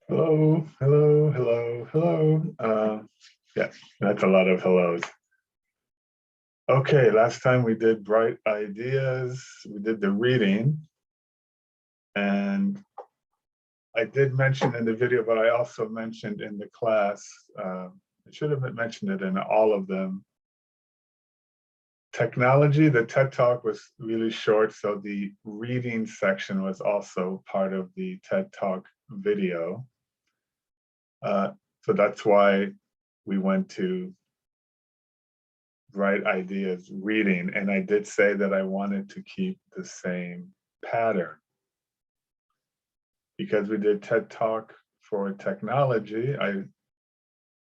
Hello, hello, hello, hello. Yeah, that's a lot of hellos. Okay, last time we did bright ideas, we did the reading, and I did mention in the video, but I also mentioned in the class, I should have mentioned it in all of them. Technology, the TED Talk was really short, so the reading section was also part of the TED Talk video. So that's why we went to bright ideas reading, and I did say that I wanted to keep the same pattern. Because we did TED Talk for technology, I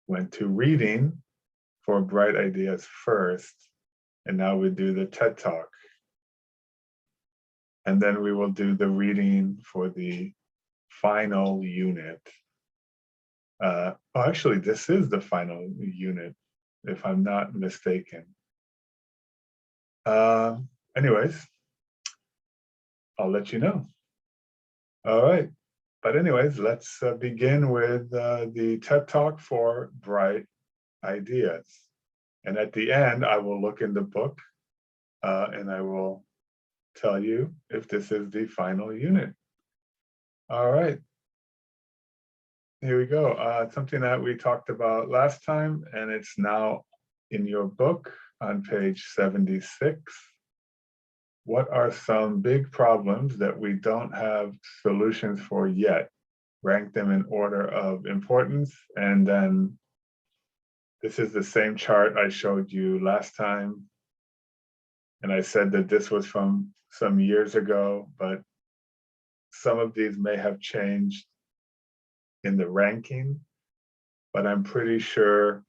went to reading for bright ideas first, and now we do the TED Talk. And then we will do the reading for the final unit. Actually, this is the final unit, if I'm not mistaken. Anyways, I'll let you know. All right. But anyways, let's begin with the TED Talk for bright ideas. And at the end, I will look in the book and I will tell you if this is the final unit. All right. Here we go. Something that we talked about last time, and it's now in your book on page 76. What are some big problems that we don't have solutions for yet? Rank them in order of importance. And then this is the same chart I showed you last time. And I said that this was from some years ago, but some of these may have changed in the ranking, but I'm pretty sure,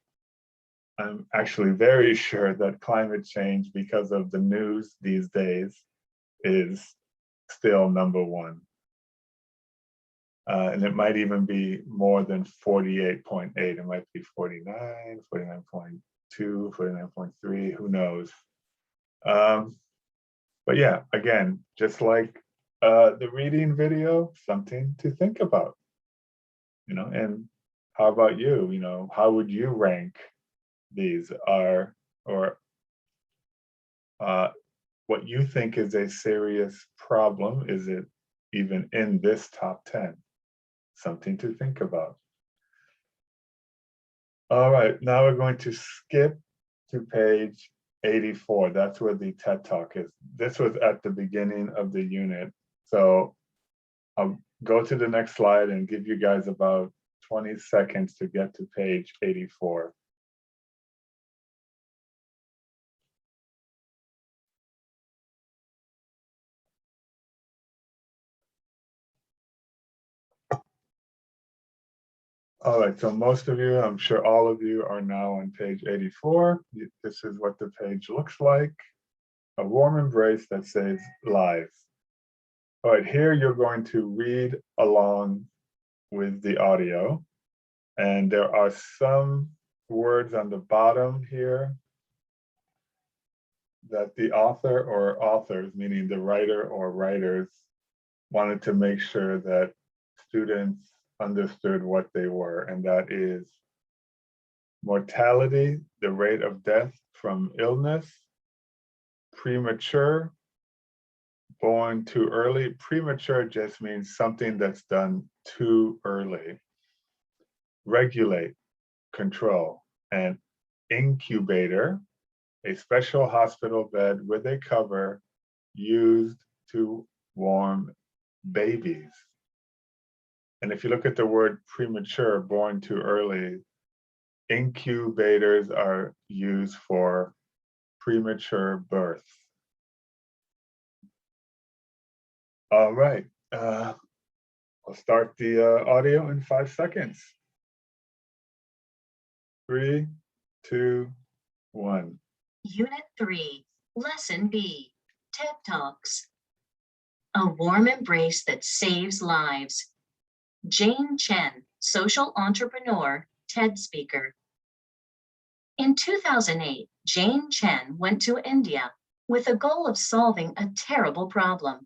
I'm actually very sure that climate change, because of the news these days, is still number one. And it might even be more than 48.8. It might be 49, 49.2, 49.3, who knows? But yeah, again, just like the reading video, something to think about, and how about you? How would you rank these or what you think is a serious problem? Is it even in this top 10? Something to think about. All right, now we're going to skip to page 84. That's where the TED Talk is. This was at the beginning of the unit. So I'll go to the next slide and give you guys about 20 seconds to get to page 84. All right, so most of you, I'm sure all of you, are now on page 84. This is what the page looks like. A warm embrace that saves lives. All right, here you're going to read along with the audio. And there are some words on the bottom here that the author or authors, meaning the writer or writers, wanted to make sure that students understood what they were, and that is mortality, the rate of death from illness; premature, born too early. Premature just means something that's done too early. Regulate, control; and incubator, a special hospital bed with a cover used to warm babies. And if you look at the word premature, born too early, incubators are used for premature birth. All right, I'll start the audio in 5 seconds. 3, 2, 1. Unit 3, Lesson B, TED Talks. A warm embrace that saves lives. Jane Chen, social entrepreneur, TED speaker. In 2008, Jane Chen went to India with the goal of solving a terrible problem: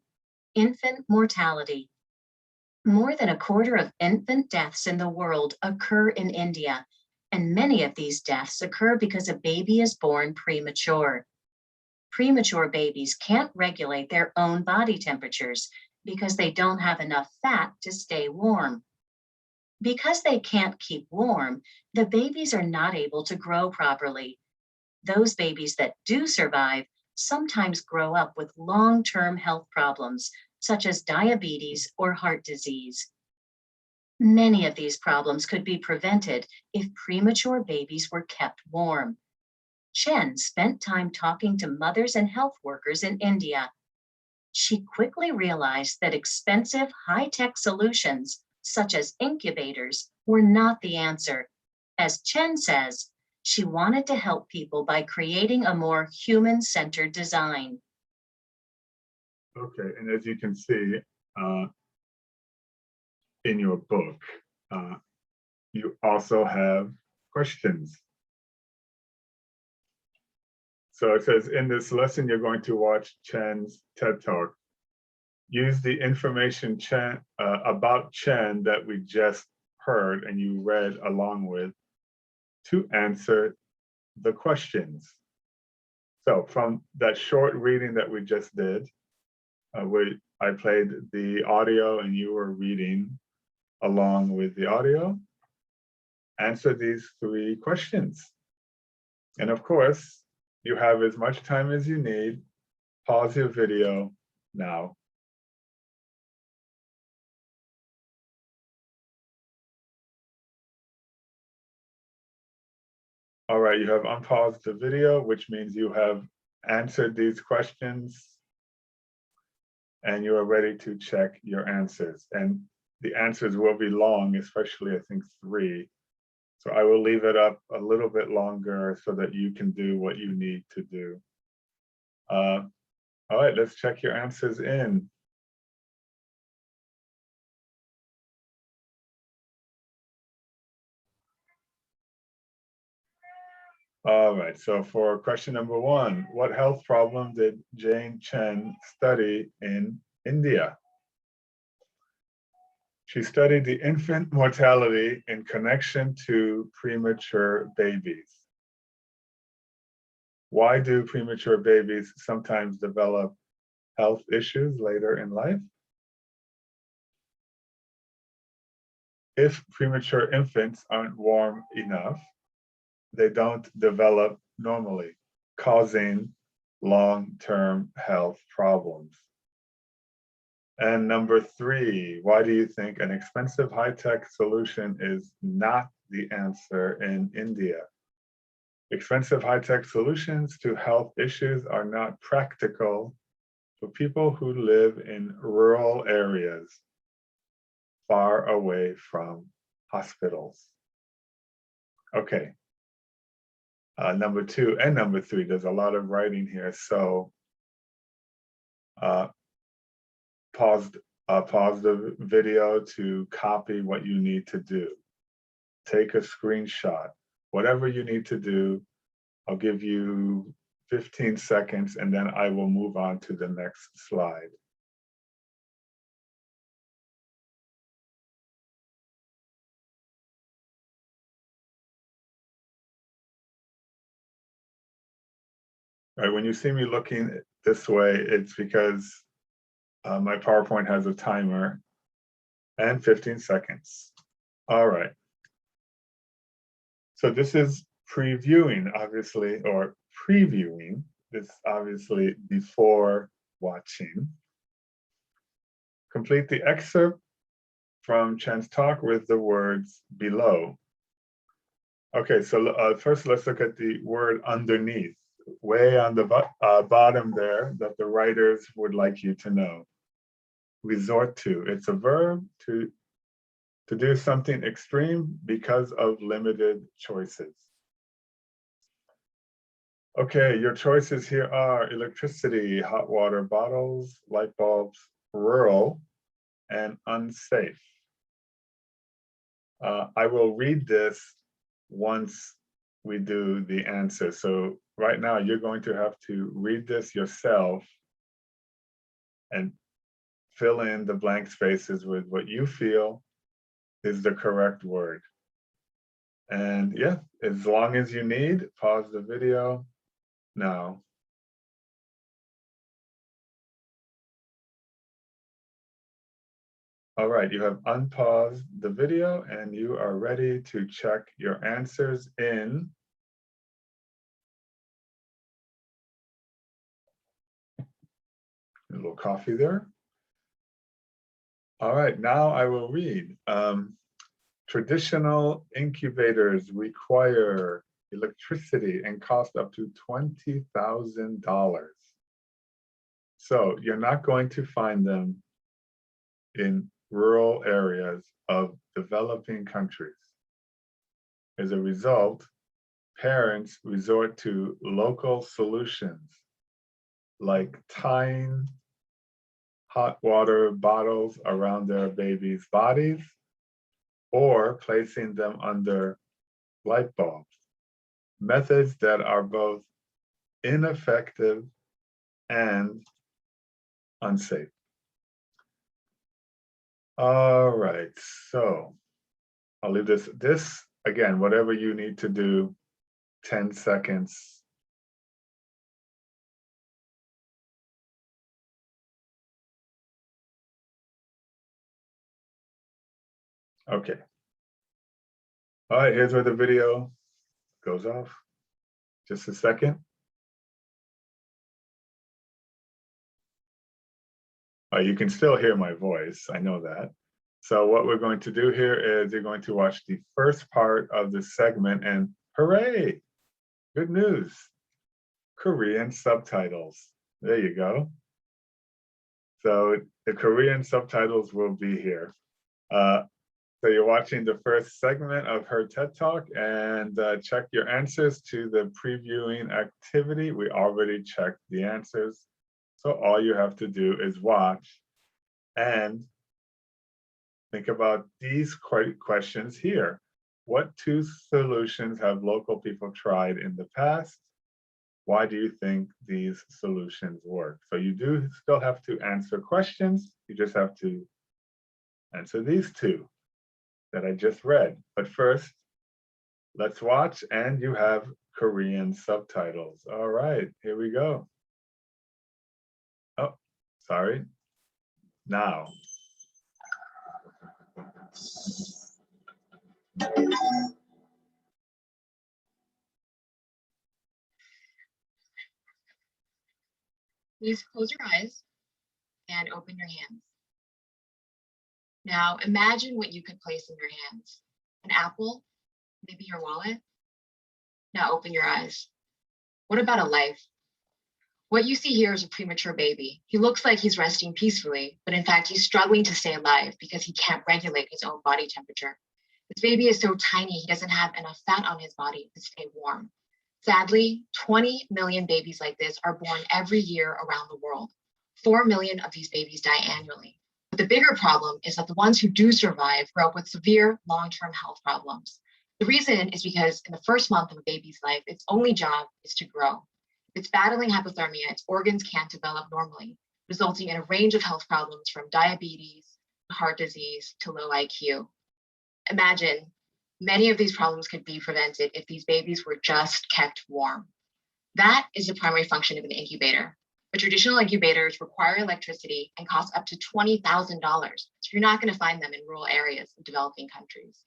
infant mortality. More than a quarter of infant deaths in the world occur in India, and many of these deaths occur because a baby is born premature. Premature babies can't regulate their own body temperatures because they don't have enough fat to stay warm. Because they can't keep warm, the babies are not able to grow properly. Those babies that do survive sometimes grow up with long-term health problems, such as diabetes or heart disease. Many of these problems could be prevented if premature babies were kept warm. Chen spent time talking to mothers and health workers in India. She quickly realized that expensive, high-tech solutions, such as incubators, were not the answer. As Chen says, she wanted to help people by creating a more human-centered design. Okay, and as you can see in your book, you also have questions. So it says, in this lesson, you're going to watch Chen's TED Talk. Use the information about Chen that we just heard and you read along with to answer the questions. So from that short reading that we just did, where I played the audio and you were reading along with the audio, answer these 3 questions. And of course, you have as much time as you need. Pause your video now. All right, you have unpaused the video, which means you have answered these questions and you are ready to check your answers. And the answers will be long, especially I think 3. So I will leave it up a little bit longer so that you can do what you need to do. All right, let's check your answers in. All right, so for question number 1, what health problem did Jane Chen study in India? She studied the infant mortality in connection to premature babies. Why do premature babies sometimes develop health issues later in life? If premature infants aren't warm enough, they don't develop normally, causing long-term health problems. And number 3, why do you think an expensive high-tech solution is not the answer in India? Expensive high-tech solutions to health issues are not practical for people who live in rural areas, far away from hospitals. Okay. Number 2 and number 3, there's a lot of writing here, so pause the video to copy what you need to do. Take a screenshot. Whatever you need to do, I'll give you 15 seconds and then I will move on to the next slide. All right, when you see me looking this way, it's because my PowerPoint has a timer and 15 seconds. All right. So this is previewing, obviously, or previewing. This obviously before watching. Complete the excerpt from Chen's talk with the words below. Okay, so first let's look at the word underneath, way on the bottom there, that the writers would like you to know. Resort to, it's a verb to do something extreme because of limited choices. Okay, your choices here are electricity, hot water bottles, light bulbs, rural, and unsafe. I will read this once we do the answer. So right now you're going to have to read this yourself and fill in the blank spaces with what you feel is the correct word. And yeah, as long as you need, pause the video now. All right, you have unpaused the video and you are ready to check your answers in. A little coffee there. All right, now I will read. Traditional incubators require electricity and cost up to $20,000. So you're not going to find them in rural areas of developing countries. As a result, parents resort to local solutions like tying hot water bottles around their babies' bodies or placing them under light bulbs, methods that are both ineffective and unsafe. All right, so I'll leave this again, whatever you need to do, 10 seconds. Okay. All right, here's where the video goes off. Just a second. You can still hear my voice, I know that. So what we're going to do here is you're going to watch the first part of the segment and hooray, good news, Korean subtitles. There you go. So the Korean subtitles will be here. So you're watching the first segment of her TED Talk and check your answers to the previewing activity. We already checked the answers. So all you have to do is watch and think about these questions here. What two solutions have local people tried in the past? Why do you think these solutions work? So you do still have to answer questions. You just have to answer these two that I just read. But first, let's watch, and you have Korean subtitles. All right, here we go. Oh, sorry. Now. Please close your eyes and open your hands. Now imagine what you could place in your hands. An apple, maybe your wallet. Now open your eyes. What about a life? What you see here is a premature baby. He looks like he's resting peacefully, but in fact, he's struggling to stay alive because he can't regulate his own body temperature. This baby is so tiny, he doesn't have enough fat on his body to stay warm. Sadly, 20 million babies like this are born every year around the world. 4 million of these babies die annually. But the bigger problem is that the ones who do survive grow up with severe long-term health problems. The reason is because in the first month of a baby's life, its only job is to grow. If it's battling hypothermia, its organs can't develop normally, resulting in a range of health problems from diabetes, heart disease, to low IQ. Imagine, many of these problems could be prevented if these babies were just kept warm. That is the primary function of an incubator. But traditional incubators require electricity and cost up to $20,000. So you're not going to find them in rural areas of developing countries.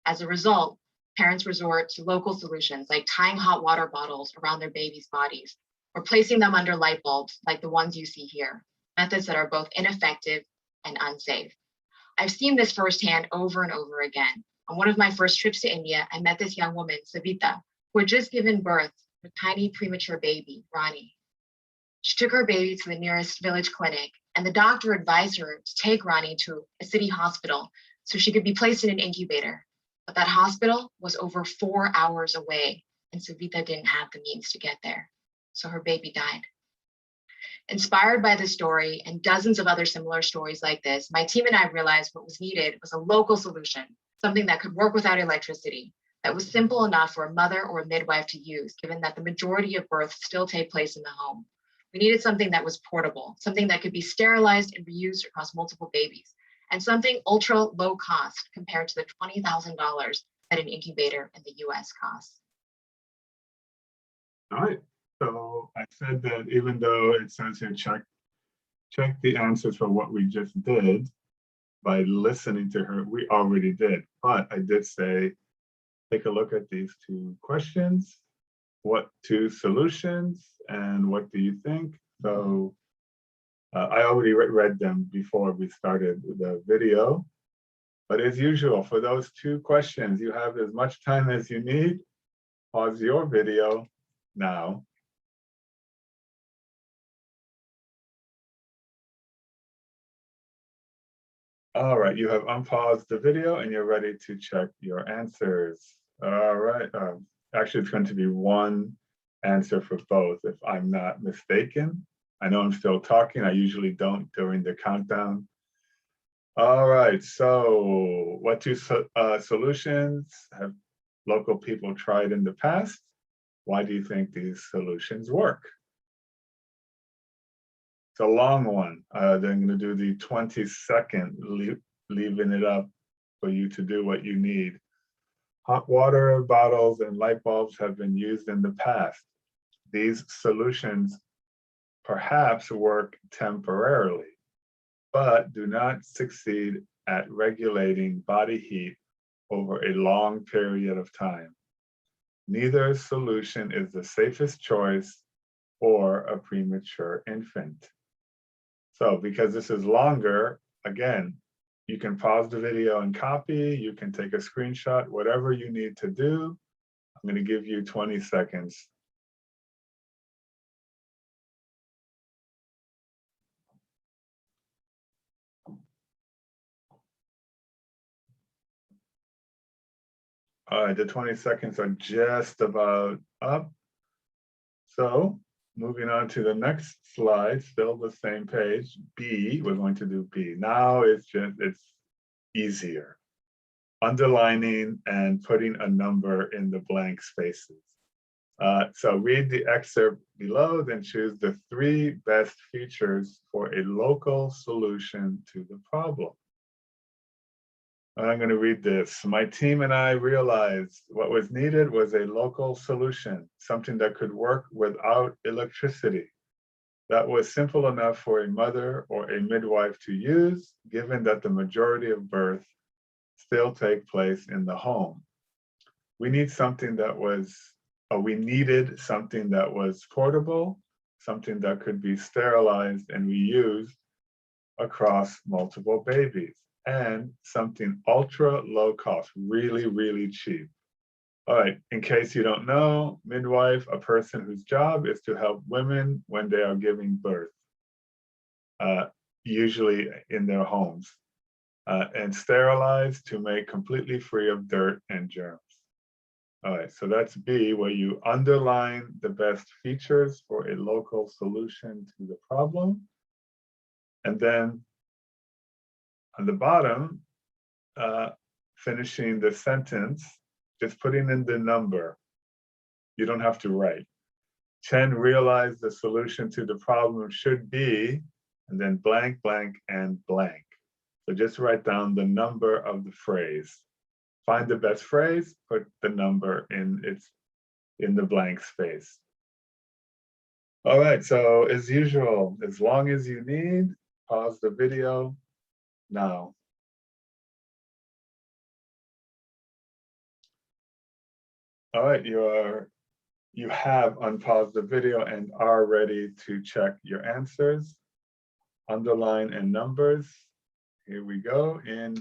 As a result, parents resort to local solutions like tying hot water bottles around their babies' bodies or placing them under light bulbs like the ones you see here, methods that are both ineffective and unsafe. I've seen this firsthand over and over again. On one of my first trips to India, I met this young woman, Savita, who had just given birth to a tiny premature baby, Rani. She took her baby to the nearest village clinic, and the doctor advised her to take Rani to a city hospital so she could be placed in an incubator. But that hospital was over 4 hours away, and Savita didn't have the means to get there. So her baby died. Inspired by this story and dozens of other similar stories like this, my team and I realized what was needed was a local solution, something that could work without electricity, that was simple enough for a mother or a midwife to use, given that the majority of births still take place in the home. We needed something that was portable, something that could be sterilized and reused across multiple babies, and something ultra low cost compared to the $20,000 that an incubator in the US costs. All right. So I said that even though it says here, check the answers for what we just did by listening to her, we already did. But I did say, take a look at these two questions. What two solutions and what do you think? So I already read them before we started the video. But as usual, for those two questions, you have as much time as you need. Pause your video now. All right, you have unpaused the video and you're ready to check your answers. All right, actually it's going to be one answer for both if I'm not mistaken. I know I'm still talking, I usually don't during the countdown. All right, so what two solutions have local people tried in the past? Why do you think these solutions work? It's a long one. Then I'm going to do the 20-second, leaving it up for you to do what you need. Hot water bottles and light bulbs have been used in the past. These solutions perhaps work temporarily, but do not succeed at regulating body heat over a long period of time. Neither solution is the safest choice for a premature infant. So because this is longer, again, you can pause the video and copy, you can take a screenshot, whatever you need to do. I'm going to give you 20 seconds. All right, the 20 seconds are just about up. So moving on to the next slide, still the same page, B, we're going to do B. Now it's easier. Underlining and putting a number in the blank spaces. So read the excerpt below, then choose the 3 best features for a local solution to the problem. I'm going to read this. My team and I realized what was needed was a local solution, something that could work without electricity. That was simple enough for a mother or a midwife to use, given that the majority of births still take place in the home. We needed something that was portable, something that could be sterilized and reused across multiple babies, and something ultra low cost, really, really cheap. All right, in case you don't know, midwife, a person whose job is to help women when they are giving birth, usually in their homes, and sterilized to make completely free of dirt and germs. All right, so that's B, where you underline the best features for a local solution to the problem. And then on the bottom, finishing the sentence, just putting in the number. You don't have to write. Chen realized the solution to the problem should be, and then blank, blank, and blank. So just write down the number of the phrase. Find the best phrase, put the number in the blank space. All right, so as usual, as long as you need, pause the video now. All right, you have unpaused the video and are ready to check your answers. Underline and numbers. Here we go in.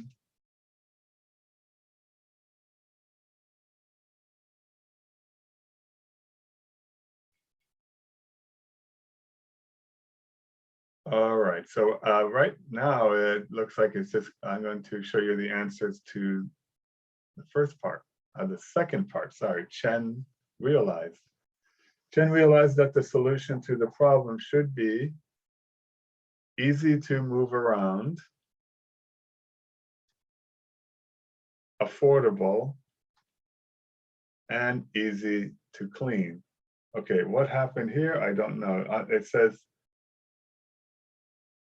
All right, so right now it looks like I'm going to show you the answers to the first part, the second part, sorry, Chen realized that the solution to the problem should be easy to move around, affordable, and easy to clean. Okay, what happened here? I don't know. It says,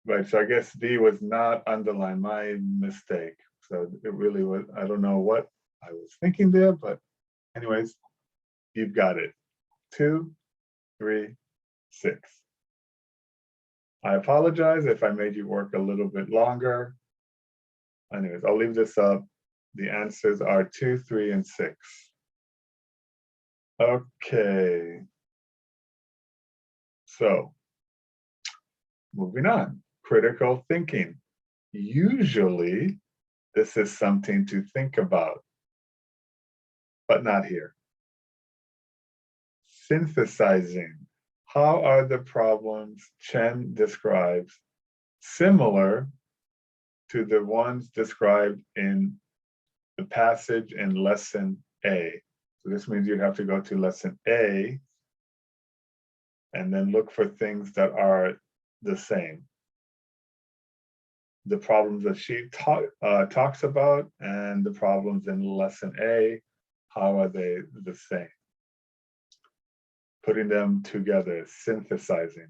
right, so I guess D was not underlined, my mistake. So it really was, I don't know what I was thinking there, but anyways, you've got it. 2, 3, 6. I apologize if I made you work a little bit longer. Anyways, I'll leave this up. The answers are 2, 3, and 6. Okay. So, moving on. Critical thinking. Usually, this is something to think about, but not here. Synthesizing. How are the problems Chen describes similar to the ones described in the passage in lesson A? So this means you'd have to go to lesson A and then look for things that are the same. The problems that she talks about and the problems in lesson A, how are they the same? Putting them together, synthesizing,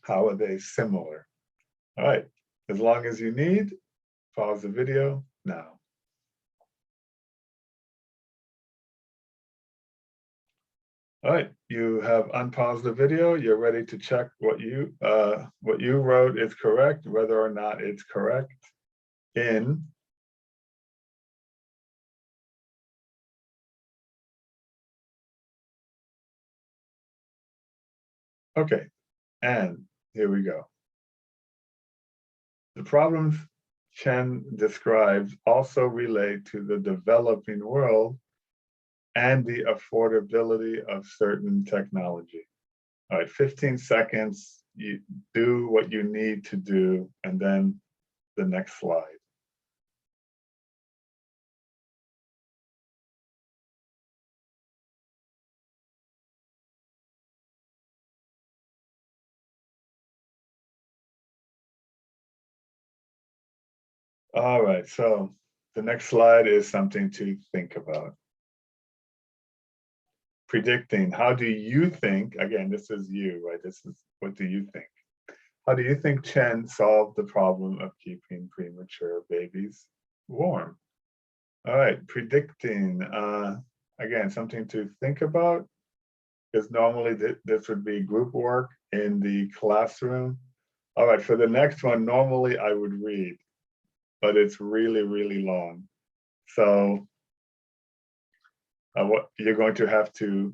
how are they similar? All right, as long as you need, pause the video now. All right, you have unpaused the video. You're ready to check what you wrote is correct, whether or not it's correct in okay, and here we go. The problems Chen describes also relate to the developing world and the affordability of certain technology. All right, 15 seconds, you do what you need to do, and then the next slide. All right, so the next slide is something to think about. Predicting, how do you think, again, this is you, right? This is, what do you think? How do you think Chen solved the problem of keeping premature babies warm? All right, predicting, again, something to think about, because normally this would be group work in the classroom. All right, for the next one, normally I would read, but it's really, really long. So what you're going to have to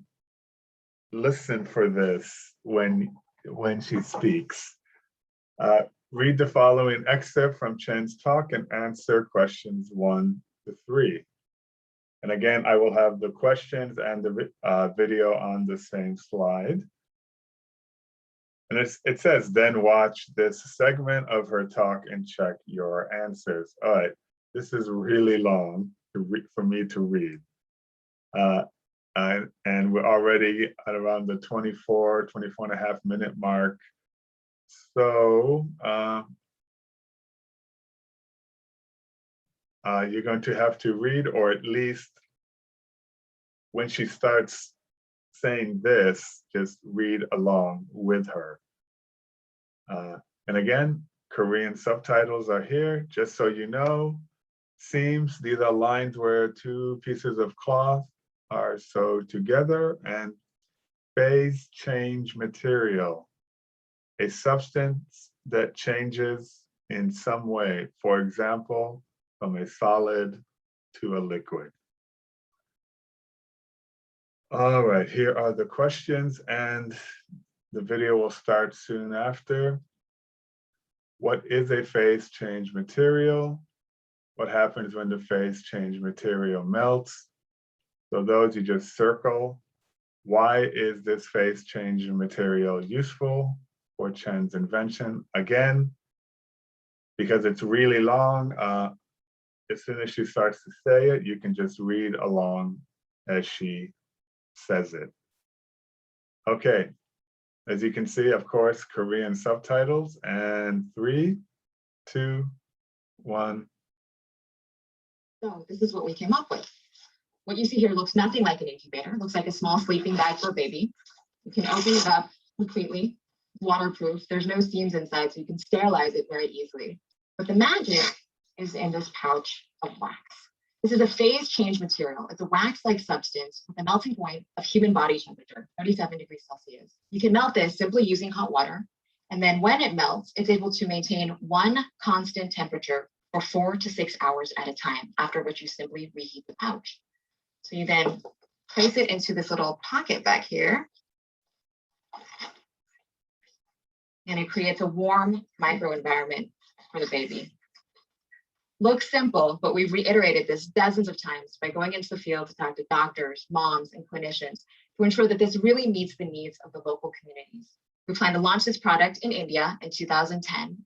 listen for this when she speaks. Read the following excerpt from Chen's talk and answer questions 1 to 3. And again, I will have the questions and the video on the same slide. And it says, then watch this segment of her talk and check your answers. All right, this is really long for me to read. And we're already at around the 24 and a half minute mark. So you're going to have to read, or at least when she starts saying this, just read along with her. And again, Korean subtitles are here, just so you know. Seams, these are lines where 2 pieces of cloth are sewed together. And phase change material, a substance that changes in some way, for example, from a solid to a liquid. All right, here are the questions, and the video will start soon after. What is a phase change material? What happens when the phase change material melts? So those you just circle. Why is this phase change material useful for Chen's invention? Again, because it's really long, as soon as she starts to say it, you can just read along as she says it. Okay, as you can see, of course, Korean subtitles, and 3, 2, 1. So this is what we came up with. What you see here looks nothing like an incubator. It looks like a small sleeping bag for a baby. You can open it up completely, waterproof. There's no seams inside, so you can sterilize it very easily. But the magic is in this pouch of wax. This is a phase change material. It's a wax-like substance with a melting point of human body temperature, 37 degrees Celsius. You can melt this simply using hot water. And then when it melts, it's able to maintain one constant temperature for 4 to 6 hours at a time, after which you simply reheat the pouch. So you then place it into this little pocket back here. And it creates a warm microenvironment for the baby. Looks simple, but we've reiterated this dozens of times by going into the field to talk to doctors, moms, and clinicians to ensure that this really meets the needs of the local communities. We plan to launch this product in India in 2010,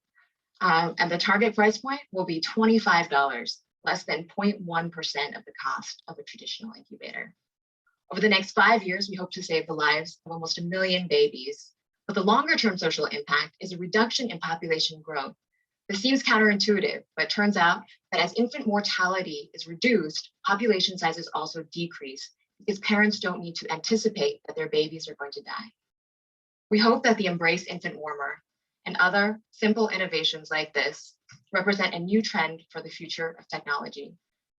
and the target price point will be $25, less than 0.1% of the cost of a traditional incubator. Over the next 5 years, we hope to save the lives of almost 1 million babies. But the longer-term social impact is a reduction in population growth. This seems counterintuitive, but it turns out that as infant mortality is reduced, population sizes also decrease because parents don't need to anticipate that their babies are going to die. We hope that the Embrace Infant Warmer and other simple innovations like this represent a new trend for the future of technology.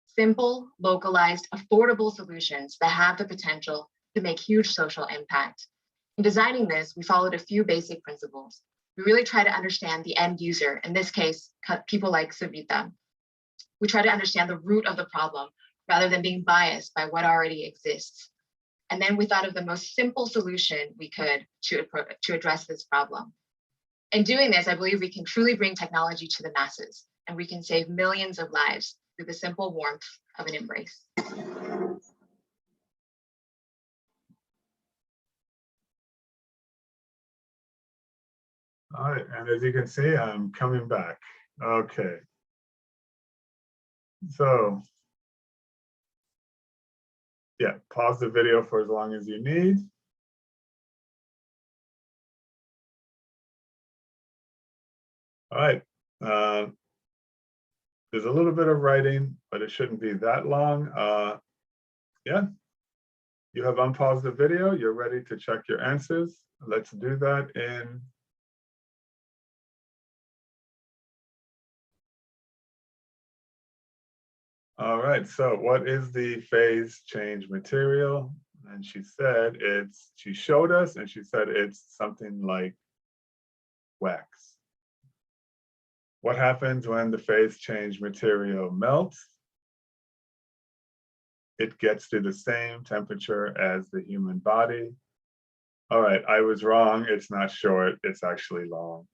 Simple, localized, affordable solutions that have the potential to make huge social impact. In designing this, we followed a few basic principles. We really try to understand the end user, in this case, people like Savita. We try to understand the root of the problem rather than being biased by what already exists. And then we thought of the most simple solution we could to address this problem. In doing this, I believe we can truly bring technology to the masses, and we can save millions of lives through the simple warmth of an embrace. All right, and as you can see, I'm coming back. Okay. So, yeah, pause the video for as long as you need. All right. There's a little bit of writing, but it shouldn't be that long. Yeah, you have unpaused the video. You're ready to check your answers. Let's do that in all right, so what is the phase change material? And she said she showed us and she said it's something like wax. What happens when the phase change material melts? It gets to the same temperature as the human body. All right, I was wrong. It's not short, it's actually long.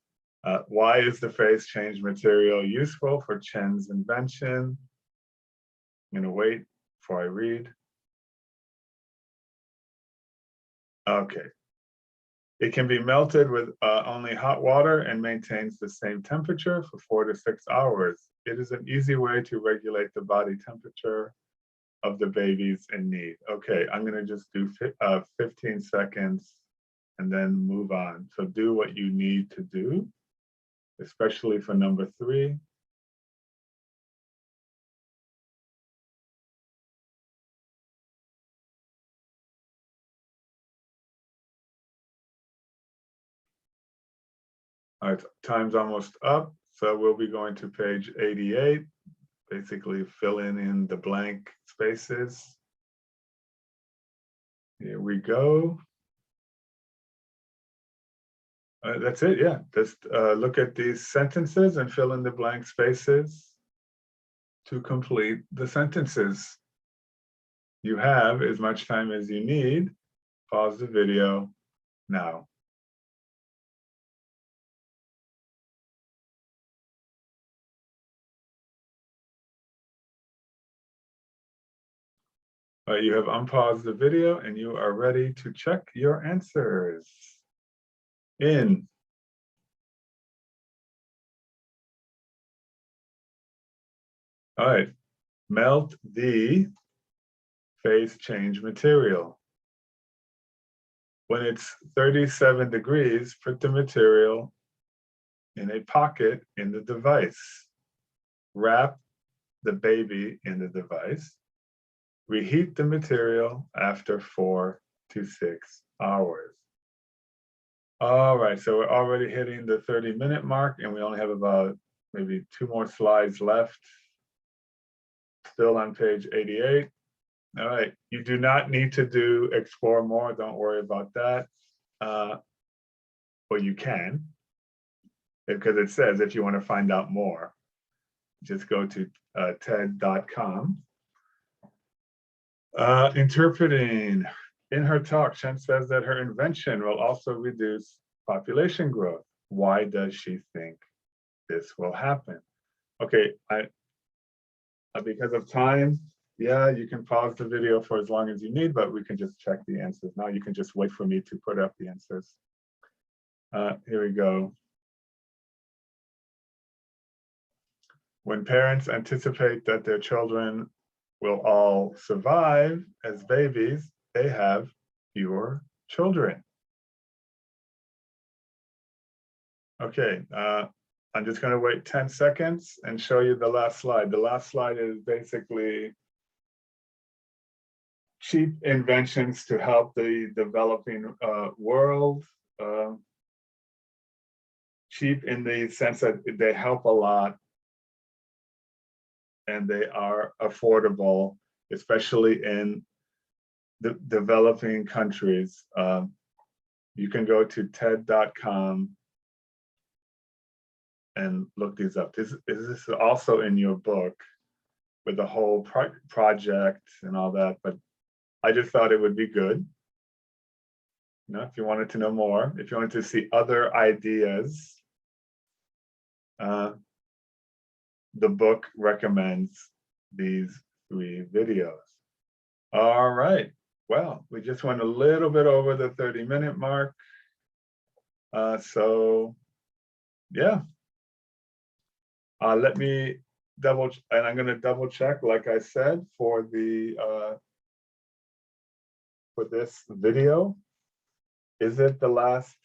Why is the phase change material useful for Chen's invention? I'm gonna wait before I read. Okay. It can be melted with only hot water and maintains the same temperature for 4 to 6 hours. It is an easy way to regulate the body temperature of the babies in need. Okay, I'm gonna just do 15 seconds and then move on. So do what you need to do, especially for number 3. All right, time's almost up. So we'll be going to page 88, basically filling in the blank spaces. Here we go. That's it, yeah. Just look at these sentences and fill in the blank spaces to complete the sentences. You have as much time as you need. Pause the video now. You have unpaused the video and you are ready to check your answers. In. All right, melt the phase change material. When it's 37 degrees, put the material in a pocket in the device. Wrap the baby in the device. Reheat the material after 4 to 6 hours. All right, so we're already hitting the 30-minute mark, and we only have about maybe 2 more slides left. Still on page 88. All right, you do not need to do explore more. Don't worry about that. Well, you can, because it says if you want to find out more, just go to TED.com. Interpreting. In her talk, Chen says that her invention will also reduce population growth. Why does she think this will happen? Okay, because of time, yeah, you can pause the video for as long as you need, but we can just check the answers. Now you can just wait for me to put up the answers. Here we go. When parents anticipate that their children will all survive as babies, they have fewer children. Okay, I'm just going to wait 10 seconds and show you the last slide. The last slide is basically cheap inventions to help the developing world. Cheap in the sense that they help a lot and they are affordable, especially in the developing countries. You can go to TED.com and look these up. This is also in your book with the whole project and all that, but I just thought it would be good. You know, if you wanted to know more, if you wanted to see other ideas, the book recommends these 3 videos. All right. Well, we just went a little bit over the 30-minute mark. So yeah. Let me and I'm going to double check, like I said, for this video. Is it the last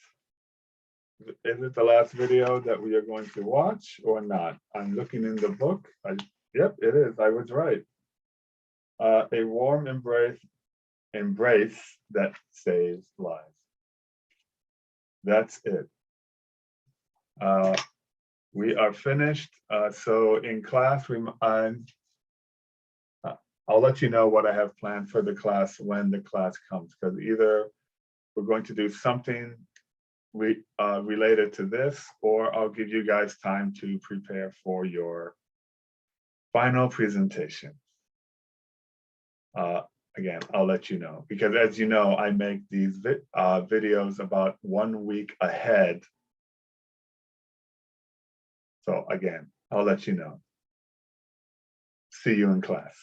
video that we are going to watch or not? I'm looking in the book. Yep, it is. I was right. A warm embrace that saves lives. That's it. We are finished. So in class, I'll let you know what I have planned for the class when the class comes, because either we're going to do something related to this, or I'll give you guys time to prepare for your final presentation. Again, I'll let you know, because as you know, I make these videos about 1 week ahead. So again, I'll let you know. See you in class.